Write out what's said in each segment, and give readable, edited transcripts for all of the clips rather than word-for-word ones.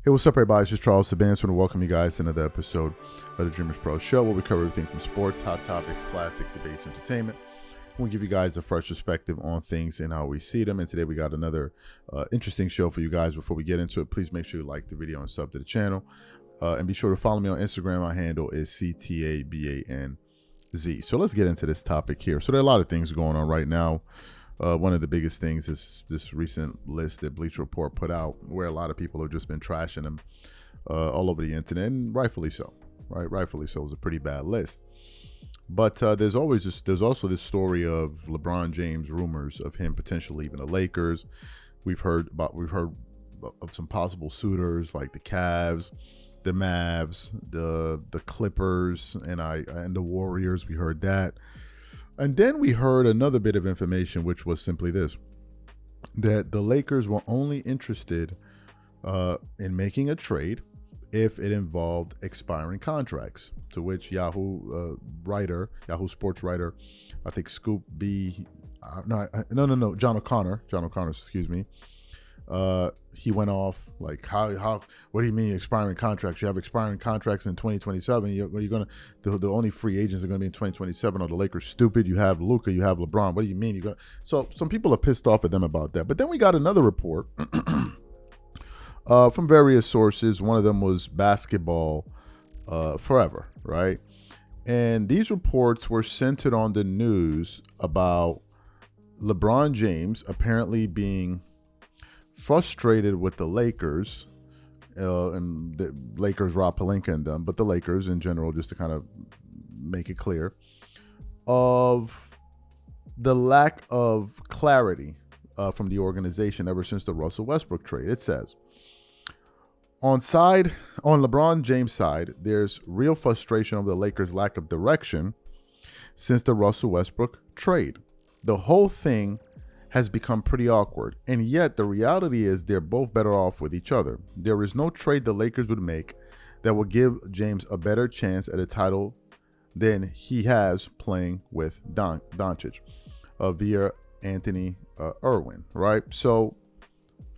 Hey, what's up, everybody? It's just Charles Sabans. I want to welcome you guys to another episode of the Dreamers Pro Show, where we cover everything from sports, hot topics, classic debates, entertainment. We'll give you guys a fresh perspective on things and how we see them. And today we got another interesting show for you guys. Before we get into it, please make sure you like the video and sub to the channel. And be sure to follow me on Instagram. My handle is CTABANZ. So let's get into this topic here. So there are a lot of things going on right now. One of the biggest things is this recent list that Bleacher Report put out, where a lot of people have just been trashing them all over the internet, and rightfully so. Right, rightfully so. It was a pretty bad list. But there's also this story of LeBron James rumors of him potentially leaving the Lakers. We've heard of some possible suitors like the Cavs, the Mavs, the Clippers, and the Warriors. We heard that. And then we heard another bit of information, which was simply this: that the Lakers were only interested in making a trade if it involved expiring contracts. To which Yahoo Sports writer, I think Scoop B, John O'Connor, excuse me. He went off like, how? What do you mean expiring contracts? You have expiring contracts in 2027. You're gonna the only free agents are gonna be in 2027. Are the Lakers stupid? You have Luka, you have LeBron. What do you mean? So some people are pissed off at them about that. But then we got another report from various sources. One of them was Basketball Forever, right? And these reports were centered on the news about LeBron James apparently being frustrated with the Lakers, and the Lakers, Rob Pelinka and them, but the Lakers in general, just to kind of make it clear, of the lack of clarity from the organization ever since the Russell Westbrook trade. It says, on LeBron James' side, there's real frustration over the Lakers' lack of direction since the Russell Westbrook trade. The whole thing has become pretty awkward, and yet the reality is they're both better off with each other. There is no trade the Lakers would make that would give James a better chance at a title than he has playing with Doncic via Anthony Irwin, right? So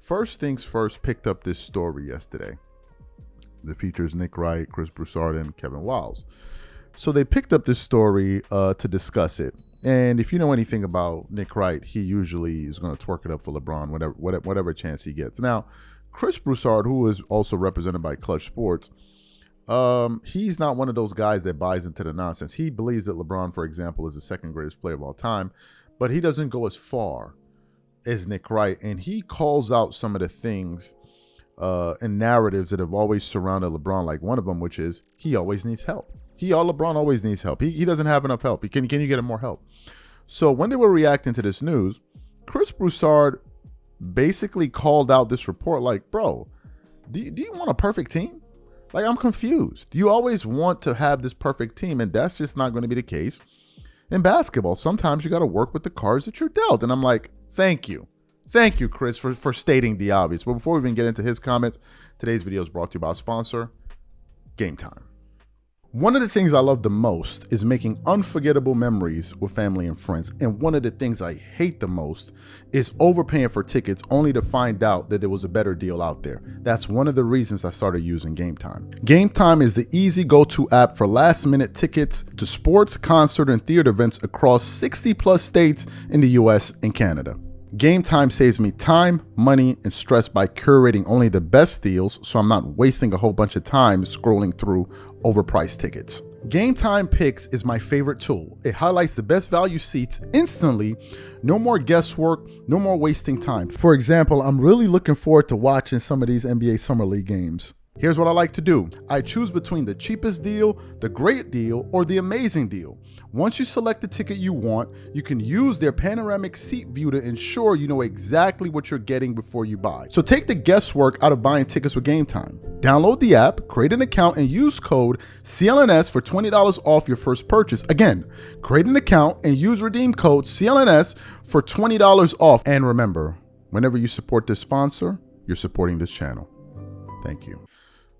first things first, picked up this story yesterday that features Nick Wright, Chris Broussard, and Kevin Wiles. So they picked up this story to discuss it. And if you know anything about Nick Wright, he usually is going to twerk it up for LeBron whatever chance he gets. Now, Chris Broussard, who is also represented by Clutch Sports, he's not one of those guys that buys into the nonsense. He believes that LeBron, for example, is the second greatest player of all time, but he doesn't go as far as Nick Wright. And he calls out some of the things and narratives that have always surrounded LeBron, like one of them, which is he always needs help. LeBron always needs help. He doesn't have enough help. Can you get him more help? So when they were reacting to this news, Chris Broussard basically called out this report like, bro, do you want a perfect team? Like, I'm confused. You always want to have this perfect team, and that's just not going to be the case in basketball. Sometimes you got to work with the cards that you're dealt. And I'm like, thank you. Thank you, Chris, for stating the obvious. But before we even get into his comments, today's video is brought to you by our sponsor, Game Time. One of the things I love the most is making unforgettable memories with family and friends. And one of the things I hate the most is overpaying for tickets only to find out that there was a better deal out there. That's one of the reasons I started using Game Time. Game Time is the easy go-to app for last-minute tickets to sports, concert, and theater events across 60+ states in the US and Canada. Game Time saves me time, money, and stress by curating only the best deals, so I'm not wasting a whole bunch of time scrolling through overpriced tickets. Game Time Picks is my favorite tool. It highlights the best value seats instantly. No more guesswork, no more wasting time. For example, I'm really looking forward to watching some of these NBA Summer League games. Here's what I like to do. I choose between the cheapest deal, the great deal, or the amazing deal. Once you select the ticket you want, you can use their panoramic seat view to ensure you know exactly what you're getting before you buy. So take the guesswork out of buying tickets with Game Time. Download the app, create an account, and use code CLNS for $20 off your first purchase. Again, create an account and use redeem code CLNS for $20 off. And remember, whenever you support this sponsor, you're supporting this channel. Thank you.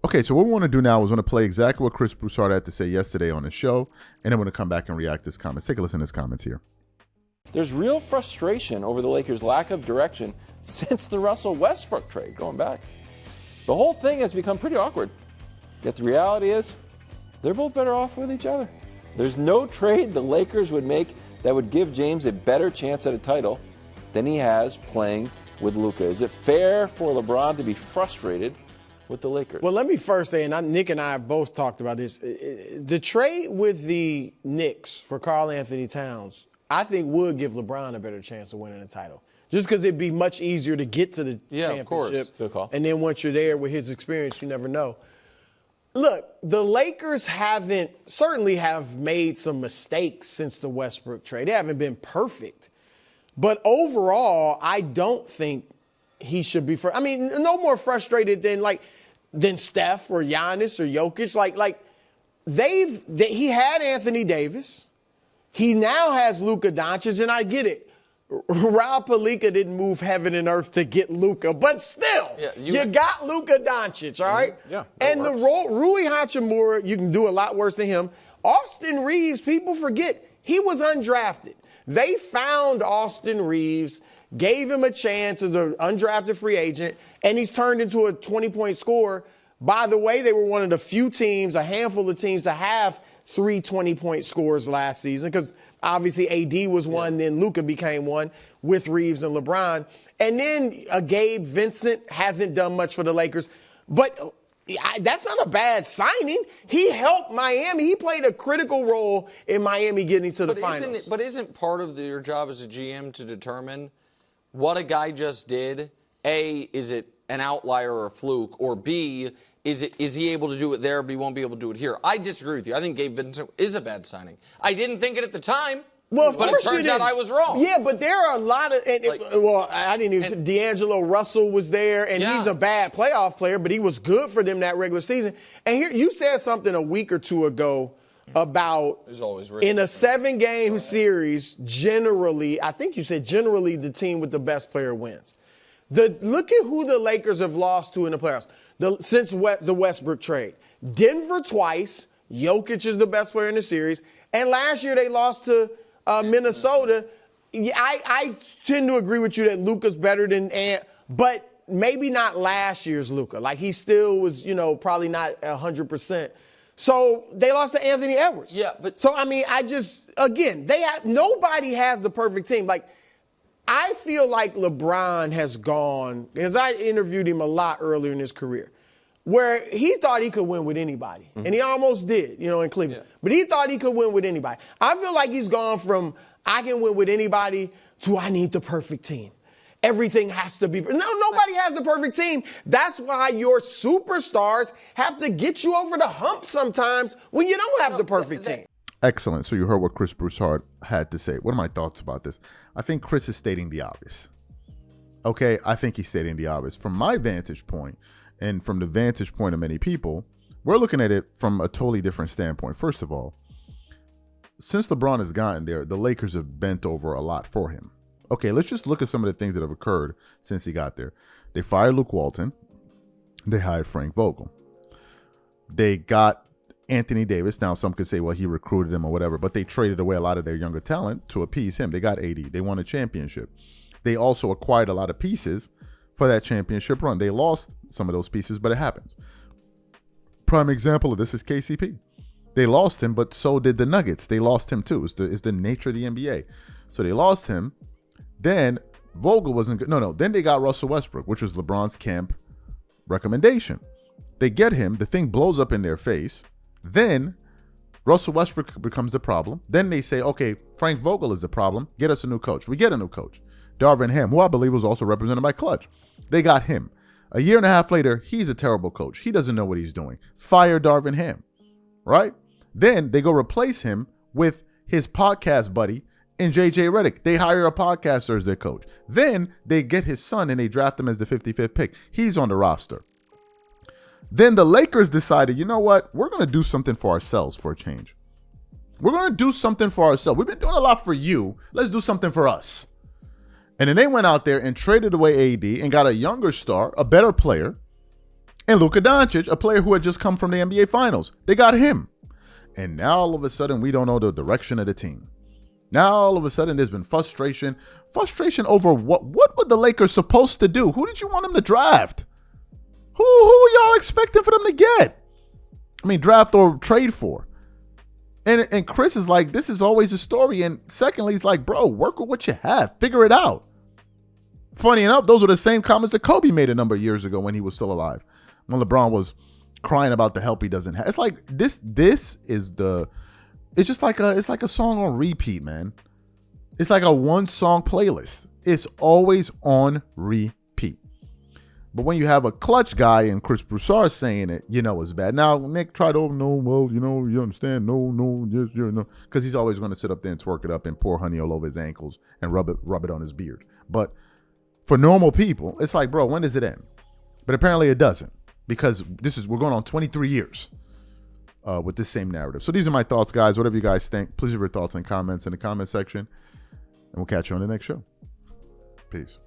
Okay, so what we want to do now is want to play exactly what Chris Broussard had to say yesterday on his show, and then we're going to come back and react to his comments. Take a listen to his comments here. There's real frustration over the Lakers' lack of direction since the Russell Westbrook trade, going back. The whole thing has become pretty awkward. Yet the reality is, they're both better off with each other. There's no trade the Lakers would make that would give James a better chance at a title than he has playing with Luka. Is it fair for LeBron to be frustrated with the Lakers? Well, let me first say, and Nick and I have both talked about this, the trade with the Knicks for Karl Anthony Towns, I think would give LeBron a better chance of winning a title. Just because it'd be much easier to get to the championship. Of course. Good call. And then once you're there with his experience, you never know. Look, the Lakers certainly have made some mistakes since the Westbrook trade. They haven't been perfect. But overall, I don't think he should be no more frustrated than Steph or Giannis or Jokic. He had Anthony Davis. He now has Luka Doncic, and I get it. Rob Pelinka didn't move heaven and earth to get Luka, but still, you got Luka Doncic, all right? Yeah. And Rui Hachimura, you can do a lot worse than him. Austin Reeves, people forget, he was undrafted. They found Austin Reeves, gave him a chance as an undrafted free agent, and he's turned into a 20-point scorer. By the way, they were one of the few teams, a handful of teams, to have 3 20-point scores last season because obviously AD was one, then Luka became one with Reeves and LeBron. And then Gabe Vincent hasn't done much for the Lakers. But that's not a bad signing. He helped Miami. He played a critical role in Miami getting to the finals. But isn't part of your job as a GM to determine what a guy just did? A, is it an outlier or a fluke? Or B, is he able to do it there, but he won't be able to do it here? I disagree with you. I think Gabe Vincent is a bad signing. I didn't think it at the time. Well, but it turns out I was wrong. Yeah, but there are a lot of I didn't even. D'Angelo Russell was there, and he's a bad playoff player, but he was good for them that regular season. And here, you said something a week or two ago about in a 7-game series, generally, I think you said generally the team with the best player wins. Look at who the Lakers have lost to in the playoffs since the Westbrook trade. Denver twice. Jokic is the best player in the series. And last year they lost to Minnesota. Yeah, I tend to agree with you that Luka's better than Ant, but maybe not last year's Luka. Like he still was, probably not 100%. So they lost to Anthony Edwards. Yeah, but so nobody has the perfect team. Like I feel like LeBron has gone, because I interviewed him a lot earlier in his career, where he thought he could win with anybody. And he almost did, in Cleveland. Yeah. But he thought he could win with anybody. I feel like he's gone from I can win with anybody to I need the perfect team. Everything has to be. No, nobody has the perfect team. That's why your superstars have to get you over the hump sometimes when you don't have the perfect team. Excellent. So you heard what Chris Broussard had to say. What are my thoughts about this? I think Chris is stating the obvious. Okay, I think he's stating the obvious. From my vantage point, and from the vantage point of many people, we're looking at it from a totally different standpoint. First of all, since LeBron has gotten there, the Lakers have bent over a lot for him. Okay, let's just look at some of the things that have occurred since he got there. They fired Luke Walton. They hired Frank Vogel. They got Anthony Davis. Now, some could say, well, he recruited him or whatever, but they traded away a lot of their younger talent to appease him. They got AD. They won a championship. They also acquired a lot of pieces for that championship run. They lost some of those pieces, but it happens. Prime example of this is KCP. They lost him, but so did the Nuggets. They lost him too. It's the nature of the NBA. So they lost him. Then Vogel wasn't good. No. Then they got Russell Westbrook, which was LeBron's camp recommendation. They get him. The thing blows up in their face. Then Russell Westbrook becomes the problem. Then they say, okay, Frank Vogel is the problem. Get us a new coach. We get a new coach. Darvin Ham, who I believe was also represented by Clutch. They got him. A year and a half later, he's a terrible coach. He doesn't know what he's doing. Fire Darvin Ham, right? Then they go replace him with his podcast buddy in JJ Redick. They hire a podcaster as their coach. Then they get his son and they draft him as the 55th pick. He's on the roster. Then the Lakers decided, you know what? We're going to do something for ourselves for a change. We're going to do something for ourselves. We've been doing a lot for you. Let's do something for us. And then they went out there and traded away AD and got a younger star, a better player, and Luka Doncic, a player who had just come from the NBA Finals. They got him. And now all of a sudden, we don't know the direction of the team. Now all of a sudden, there's been frustration over what were the Lakers supposed to do? Who did you want them to draft? Who are y'all expecting for them to get? I mean, draft or trade for. And Chris is like, this is always a story. And secondly, he's like, bro, work with what you have. Figure it out. Funny enough, those were the same comments that Kobe made a number of years ago when he was still alive. When LeBron was crying about the help he doesn't have. It's like it's just like a song on repeat, man. It's like a one song playlist. It's always on repeat. But when you have a clutch guy and Chris Broussard saying it, you know it's bad. Now, Nick tried to, no, well, you know, you understand, no, yes, you know, because he's always going to sit up there and twerk it up and pour honey all over his ankles and rub it on his beard. But for normal people, it's like, bro, when does it end? But apparently it doesn't, because we're going on 23 years with this same narrative. So these are my thoughts, guys. Whatever you guys think, please leave your thoughts and comments in the comment section, and we'll catch you on the next show. Peace.